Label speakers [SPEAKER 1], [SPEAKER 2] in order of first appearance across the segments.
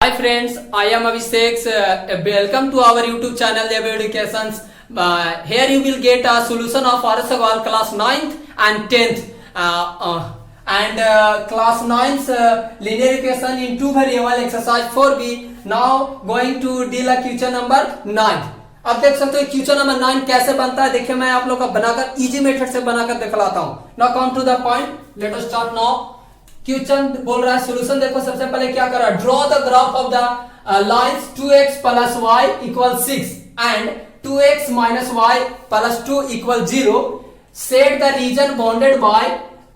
[SPEAKER 1] Hi friends, I am Abhishek. Welcome to our YouTube channel Dev Educations. Here you will get a solution of RS Agarwal class 9th and 10th and class 9th linear equation in two variable exercise 4b. Now going to deal a question number 9. अब देख सकते हो question number 9 कैसे बनता है। देखिए मैं आप लोग का बनाकर इजी मेथड से बनाकर दिखलाता हूं। Now come to the point, let us start now. Question बोल रहा है सोल्यूशन देखो, सबसे पहले क्या कर रहा है, draw the graph of the lines 2x plus y equal 6 and 2x minus y plus 2 equal 0। Set the reason bounded by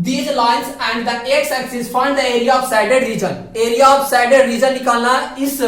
[SPEAKER 1] these lines and the x axis, find the area of shaded region। Area of shaded region निकालना इस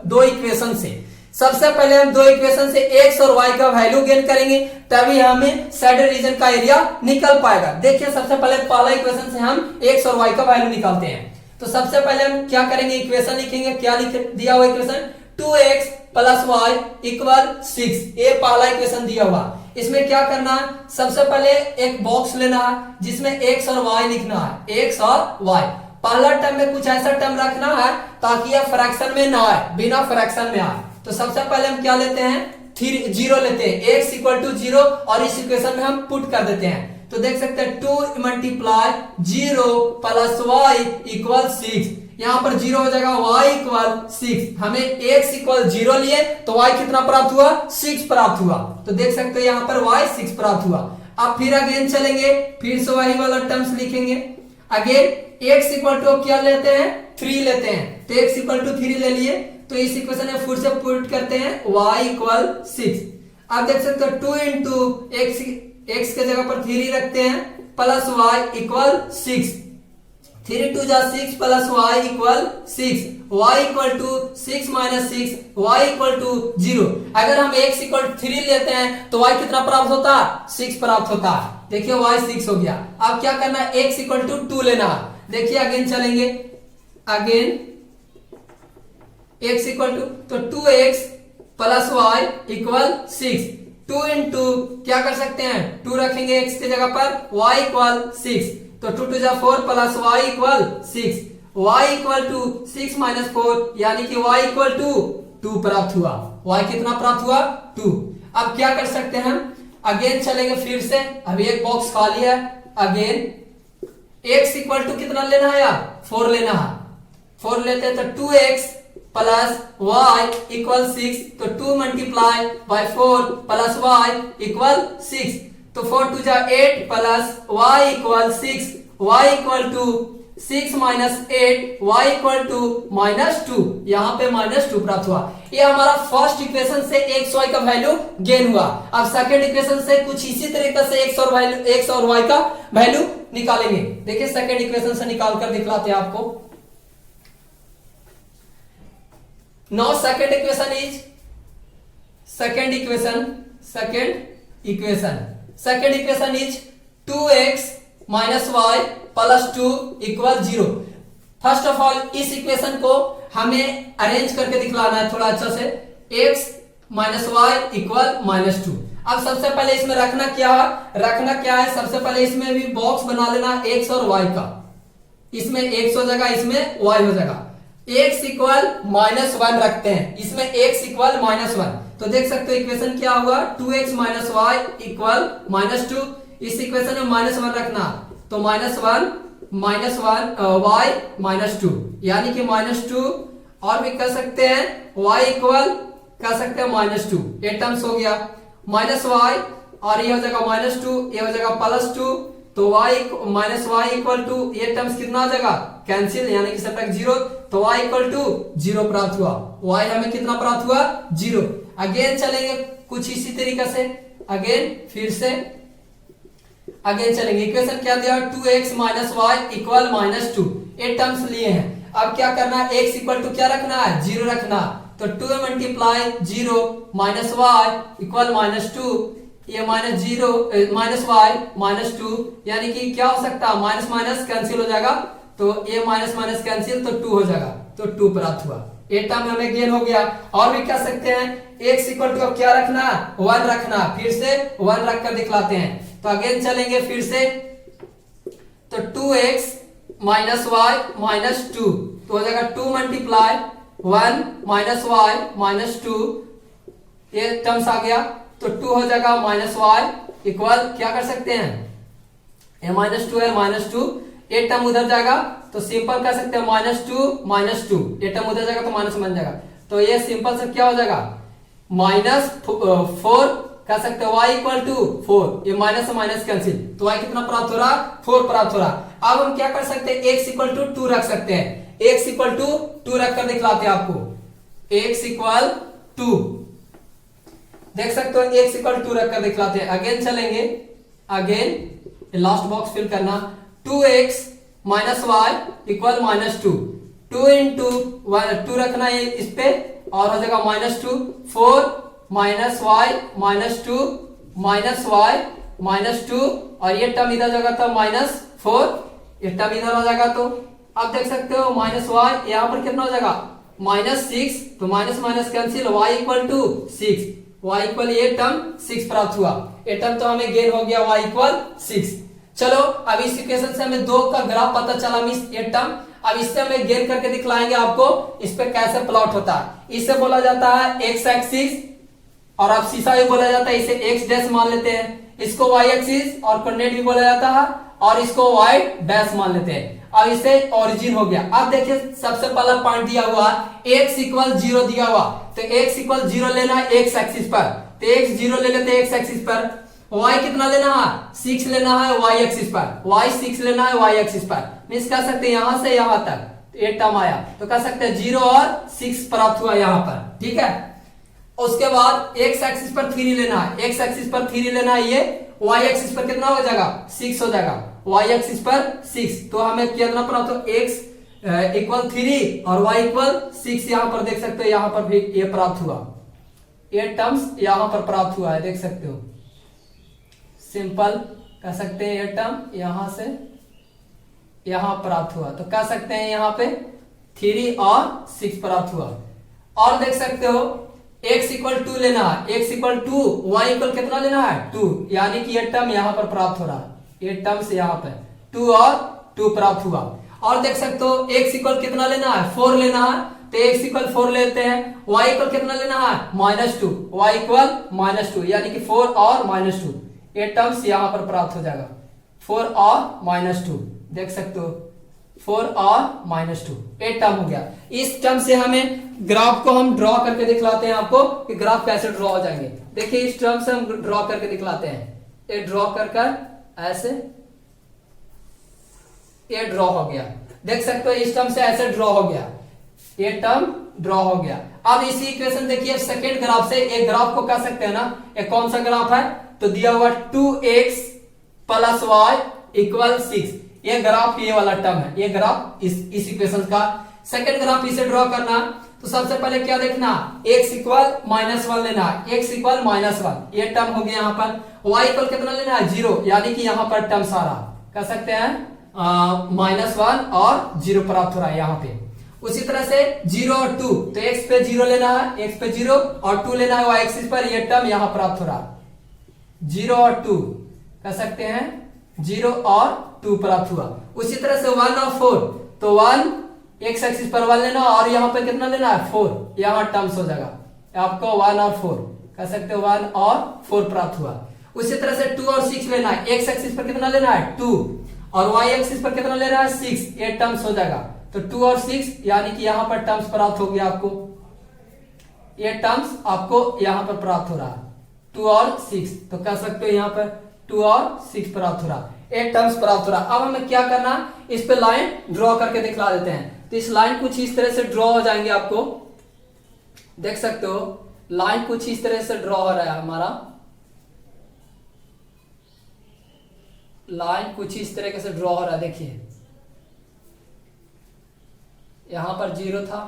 [SPEAKER 1] दो equation से। सबसे पहले हम दो equation से x और y का वैल्यू गेन करेंगे, तभी हमें shaded रीजन का एरिया निकल पाएगा। देखिए सबसे पहले पहला इक्वेशन से हम x और y का वैल्यू निकालते हैं। तो सबसे पहले हम क्या करेंगे, इक्वेशन लिखेंगे। क्या लिख दिया हुआ equation, 2x plus y equal 6। ये पहला इक्वेशन दिया हुआ। इसमें क्या करना है, सबसे पहले एक बॉक्स लेना है जिसमें x और y लिखना है, x और y। पहला टर्म में कुछ ऐसा टर्म रखना है ताकि यह फ्रैक्शन में ना आए, बिना फ्रैक्शन में आए। तो सबसे पहले हम क्या लेते हैं, 0 लेते हैं, x इक्वल टू 0 और इस इक्वेशन में हम पुट कर देते हैं। तो देख सकते हैं 2 मल्टीप्लाई 0 प्लस y इक्वल 6। यहाँ पर 0 हो जाएगा, y इक्वल 6। हमें x इक्वल 0 लिए तो y कितना प्राप्त हुआ, 6 प्राप्त हुआ। तो देख सकते हैं यहाँ पर y 6 प्राप्त हुआ। अब फिर अगेन चलेंगे, फिर से वही वाला टर्म्स लिखेंगे। अगेन x इक्वल टू क्या लेते हैं, 3 लेते हैं। तो x इक्वल टू 3 ले लिए, तो इस इक्वेशन में फिर से पुट करते हैं y इक्वल 6। आप देख सकते हो 2 इंटू x के जगह पर 3 रखते हैं प्लस y इक्वल 6। 3 2 जा 6 plus y equal 6। y equal to 6 minus 6, y equal to 0। अगर हम x इक्वल 3 लेते हैं तो y कितना प्राप्त होता है, 6 प्राप्त होता है। देखिए y 6 हो गया। अब क्या करना है, x इक्वल टू 2 लेना है। देखिए अगेन चलेंगे, अगेन x इक्वल टू, तो 2x plus y equal 6। 2 into क्या कर सकते हैं, 2 रखेंगे x की जगह पर, y इक्वल 6। तो 2 2 जा 4 plus y equal 6। y equal to 6 minus 4 यानी कि y इक्वल टू 2 प्राप्त हुआ। y कितना प्राप्त हुआ, 2। अब क्या कर सकते हैं हम, अगेन चलेंगे फिर से। अभी एक बॉक्स खाली है। अगेन x इक्वल टू कितना लेना है यार, 4 लेना है। 4 लेते हैं तो 2x प्लस y इक्वल 6। तो 2 multiply by 4 plus y equal 6। तो 4 2 जा 8 plus y equal 6। y equal to 6 minus 8, y equal to minus 2। यहाँ पे माइनस 2 प्राप्त हुआ। ये हमारा फर्स्ट इक्वेशन से x y का वैल्यू गेन हुआ। अब सेकंड इक्वेशन से कुछ इसी तरीके से x और y का वैल्यू निकालेंगे। देखिए सेकंड इक्वेशन से निकाल कर दिखलाते हैं आपको। Now second equation is 2x minus y plus 2 equal 0। First of all इस इक्वेशन को हमें अरेंज करके दिखलाना है थोड़ा अच्छा से। x minus y equal minus 2। अब सबसे पहले इसमें रखना क्या है, सबसे पहले इसमें भी बॉक्स बना लेना x और y का। इसमें x हो जाएगा, इसमें y हो जाएगा। x इक्वल माइनस 1 रखते हैं, इसमें x इक्वल माइनस 1। तो देख सकते हो इक्वेशन क्या हुआ, 2x minus y equal minus 2। इस इक्वेशन में माइनस 1 रखना, तो माइनस 1 वाई माइनस 2 यानी कि माइनस 2। और भी कर सकते हैं y इक्वल कर सकते हैं माइनस 2। ये टर्म्स हो गया माइनस वाई, और ये हो जाएगा माइनस 2, ये हो जाएगा प्लस 2। तो y minus y equal to, ये टर्म्स कितना आ जाएगा, कैंसिल यानी कि सब्ट्रैक्ट 0। तो y इक्वल टू 0 प्राप्त हुआ। y हमें कितना प्राप्त हुआ, 0। अगेन चलेंगे कुछ इसी तरीके से। अगेन फिर से अगेन चलेंगे, इक्वेशन क्या दिया, 2x minus y equal minus 2। ये टर्म्स लिए हैं। अब क्या करना है, x इक्वल टू क्या रखना है, 0 रखना। तो 2 multiply 0 minus y equal minus 2। ये माइनस 0 माइनस वाई माइनस 2 यानी कि क्या हो सकता है, माइनस माइनस कैंसिल हो जाएगा। तो ये माइनस माइनस कैंसिल, तो 2 हो जाएगा। तो 2 प्राप्त हुआ। ये टर्म हमें गेन हो गया। और भी कह सकते हैं x इक्वल टू क्या रखना, 1 रखना। फिर से 1 रखकर दिखलाते हैं। तो अगेन चलेंगे फिर से, तो 2x माइनस वाई माइनस 2। तो हो जाएगा 2 मल्टीप्लाई 1 माइनस वाई माइनस 2, ये टर्म्स आ गया तो 2 हो जाएगा माइनस वाई इक्वल क्या कर सकते हैं, ये -2 है -2, ये टर्म उधर जाएगा तो सिंपल कर सकते हैं -2, ये टर्म उधर जाएगा तो माइनस बन जाएगा, तो ये सिंपल से क्या हो जाएगा -4 कह सकते हैं y इक्वल टू 4, ये माइनस से माइनस कैंसिल, तो y कितना प्राप्त हो रहा, 4 प्राप्त हो रहा। अब हम क्या कर सकते हैं, x इक्वल टू 2 रख सकते हैं, x इक्वल टू 2 रख कर दिखलाते हैं आपको, x इक्वल 2 देख सकते हो, x इक्वल 2 रख कर दिखलाते हैं। अगेन चलेंगे, अगेन लास्ट बॉक्स फिल करना, 2x minus y equal -2, 2 into 2 रखना है इस पे और हो जाएगा -2, 4 माइनस वाई -2 माइनस वाई -2 और ये टर्म इधर जाएगा तो -4, ये टर्म इधर हो जाएगा तो अब देख सकते हो माइनस वाई यहाँ पर कितना हो जाएगा -6, तो minus minus cancel, y equal to 6, y equal ये टर्म 6 प्राप्त हुआ, ये टर्म तो हमें गेन हो गया y इक्वल 6। चलो अब इस इक्वेशन से हमें 2 का ग्राफ पता चला मिस ये टर्म, अब इससे हमें गेन करके दिखलाएंगे आपको इस पे कैसे प्लॉट होता है। इसे बोला जाता है x एक्सिस और अब सीसा भी बोला जाता है, इसे x डैश मान लेते हैं, इसको y एक्सिस और कोऑर्डिनेट भी बोला जाता है और इसको y डैश मान लेते हैं। अब इसे ओरिजिन हो गया। अब देखिए सबसे पहला पॉइंट दिया हुआ x इक्वल 0 दिया हुआ, तो x इक्वल 0 लेना है x एक्सिस पर, तो x 0 ले लेते हैं x एक्सिस पर, y कितना लेना है 6 लेना है y एक्सिस पर, y 6 लेना है y एक्सिस पर, मींस कह सकते हैं यहां से यहां तक ये टर्म आया तो कह सकते हैं 0 और 6 प्राप्त हुआ यहां पर, ठीक है। उसके बाद x एक्सिस पर 3 लेना है, x एक्सिस पर 3 लेना है, ये y एक्सिस पर कितना हो जाएगा 6 हो जाएगा, y एक्सिस पर 6, तो हमें कितना प्राप्त हो x इक्वल 3 और y इक्वल 6, यहां पर देख सकते हो यहां पर भी ये प्राप्त हुआ, ये टर्म्स यहां पर प्राप्त हुआ है, देख सकते हो सिंपल कह सकते हैं ये टर्म यहां से यहां प्राप्त हुआ, तो कह सकते हैं यहां पे 3 और 6 प्राप्त हुआ। और देख सकते हो x इक्वल 2 लेना है, x इक्वल 2, y इक्वल कितना लेना है 2, यानी कि ये टर्म यहां पर प्राप्त हो रहा है, ये टर्म से यहां पर 2 और 2 प्राप्त हुआ। और देख सकते हो x इक्वल कितना लेना है 4 लेना है, तो x इक्वल 4 लेते हैं, y इक्वल कितना लेना है -2, y इक्वल -2 यानी कि 4 और -2, ये टर्म्स यहां पर प्राप्त हो जाएगा 4 और -2, देख सकते हो 4 और -2, ये टर्म हो गया। इस टर्म से हमें ग्राफ को हम ड्रॉ करके दिखलाते हैं आपको कि ग्राफ कैसे ड्रॉ हो जाएंगे। देखिए इस टर्म से हम ड्रॉ करके दिखलाते हैं, ये ड्रॉ कर ऐसे ये ड्रॉ हो गया, देख सकते हो इस टर्म से ऐसे ड्रॉ हो गया, ये टर्म ड्रॉ हो गया। अब इसी इक्वेशन देखिए सेकेंड ग्राफ से एक ग्राफ को कह सकते हैं ना, ये कौन सा ग्राफ है, तो दिया हुआ 2x प्लस वाई इक्वल 6, ये ग्राफ ये वाला टर्म है, ये ग्राफ इस इक्वेशन का सेकंड ग्राफ इसे ड्रॉ करना। तो सबसे पहले क्या देखना, x इक्वल -1 लेना है, x इक्वल -1 ये टर्म हो गया यहाँ पर, y इक्वल कितना लेना है 0, यानी कि यहाँ पर टर्म सारा कह सकते हैं -1 और 0 प्राप्त हो रहा है यहाँ पे। उसी तरह से 0 और 2, तो x पे 0 लेना है, x पे 0 और 2 लेना है y एक्सिस पर, ये टर्म यहाँ प्राप्त हो रहा है 0 और 2 कह सकते हैं 0 और 2 प्राप्त हुआ। उसी तरह से 1 और 4, तो 1 x एक्सिस पर 1 लेना और यहाँ पे कितना लेना है 4, यहाँ टर्म्स हो जाएगा आपको 1 और 4 कह सकते हो 1 और 4 प्राप्त हुआ। उसी तरह से 2 और 6 लेना है, x एक्सिस पर कितना लेना है 2 और y एक्सिस पर कितना लेना है 6, ये टर्म्स हो जाएगा, तो 2 और 6 यानी कि यहाँ पर टर्म्स प्राप्त हो गया आपको, ये टर्म्स आपको यहाँ पर प्राप्त हो रहा है 2 और 6, तो कह सकते हो यहाँ पर 2 और 6 प्राप्त हो रहा, एक टर्म्स प्राप्त हो रहा। अब हमें क्या करना, इस पे लाइन ड्रॉ करके दिखला देते हैं। तो इस लाइन कुछ इस तरह से ड्रॉ हो जाएंगे, आपको देख सकते हो लाइन कुछ इस तरह से ड्रॉ हो रहा है, हमारा लाइन कुछ इस तरीके से ड्रॉ हो रहा है। देखिए यहां पर 0 था,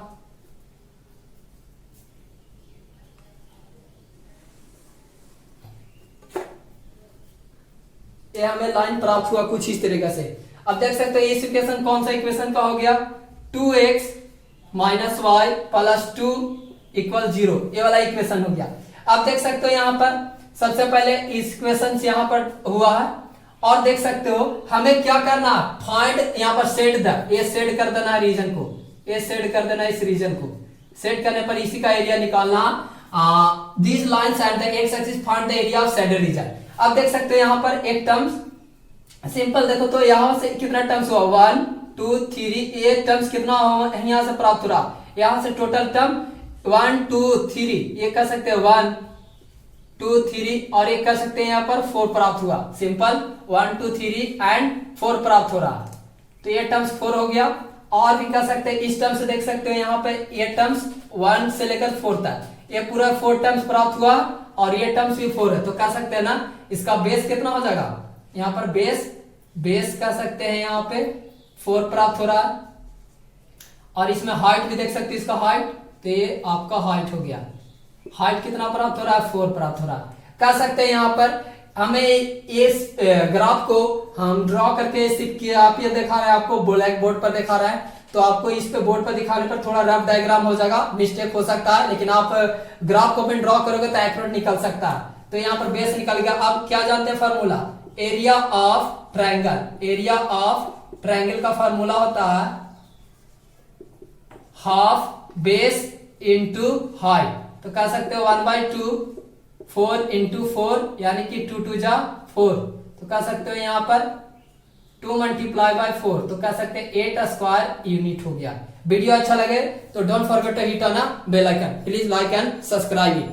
[SPEAKER 1] ये हमें लाइन प्राप्त हुआ कुछ इस तरीके से। अब देख सकते हो इस इक्वेशन कौन सा इक्वेशन का हो गया, 2x minus Y plus 2 equal 0, ये वाला इक्वेशन हो गया। अब देख सकते हो यहाँ पर सबसे पहले इस इक्वेशन से यहाँ पर हुआ है, और देख सकते हो हमें क्या करना, फाइंड यहाँ पर सेट द, ये सेट कर देना है रीजन को, ये सेट कर देना इस रीजन को, सेट करने पर इसी का एरिया निकालना। These lines and the x axis find the area of shaded region. अब देख सकते हो यहाँ पर एक टर्म्स सिंपल देखो तो यहाँ से कितना टर्म्स हुआ 1 2 3, ये टर्म्स कितना यहाँ से प्राप्त हो रहा, यहाँ से टोटल टर्म 1 2 3, ये कह सकते हैं 1 2 3 और एक कह सकते हैं यहाँ पर 4 प्राप्त हुआ। सिंपल 1 2 3 एंड 4 प्राप्त हो रहा, तो ये टर्म्स 4 हो गया। और भी कह सकते हैं इस टर्म से देख सकते हो यहाँ पे ये टर्म्स 1 से लेकर 4 तक, ये पूरा 4 टर्म्स प्राप्त हुआ और ये टर्म्स भी 4 है, तो कह सकते हैं ना इसका बेस कितना हो जाएगा, यहाँ पर बेस कह सकते हैं यहाँ पे 4 प्राप्त हो रहा है। और इसमें हाइट भी देख सकते हैं, इसका हाइट, तो ये आपका हाइट हो गया, हाइट कितना प्राप्त हो रहा है 4 प्राप्त हो रहा है। कह सकते हैं यहाँ पर हमें इस ग्राफ को हम ड्रॉ करके सिर्फ किया, आप ये दिखा रहे हैं आपको ब्लैक बोर्ड पर दिखा रहा है, तो आपको इस पे बोर्ड पर दिखाने पर थोड़ा रफ डायग्राम हो जाएगा, मिस्टेक हो सकता है, लेकिन आप ग्राफ को भी ड्रॉ करोगे तो एक्यूरेट निकल सकता है। तो यहाँ पर बेस निकल गया। अब क्या जानते हैं formula, area of triangle, area of triangle का फार्मूला होता है हाफ बेस इंटू हाइट, तो कह सकते हो 1/2 4 इंटू 4 यानी कि 2 2 जा 4, तो कह सकते हो यहाँ पर 2 मल्टीप्लाई बाय 4, तो कह सकते हैं 8 स्क्वायर यूनिट हो गया। वीडियो अच्छा लगे तो don't forget to hit on a bell icon, please like and subscribe it.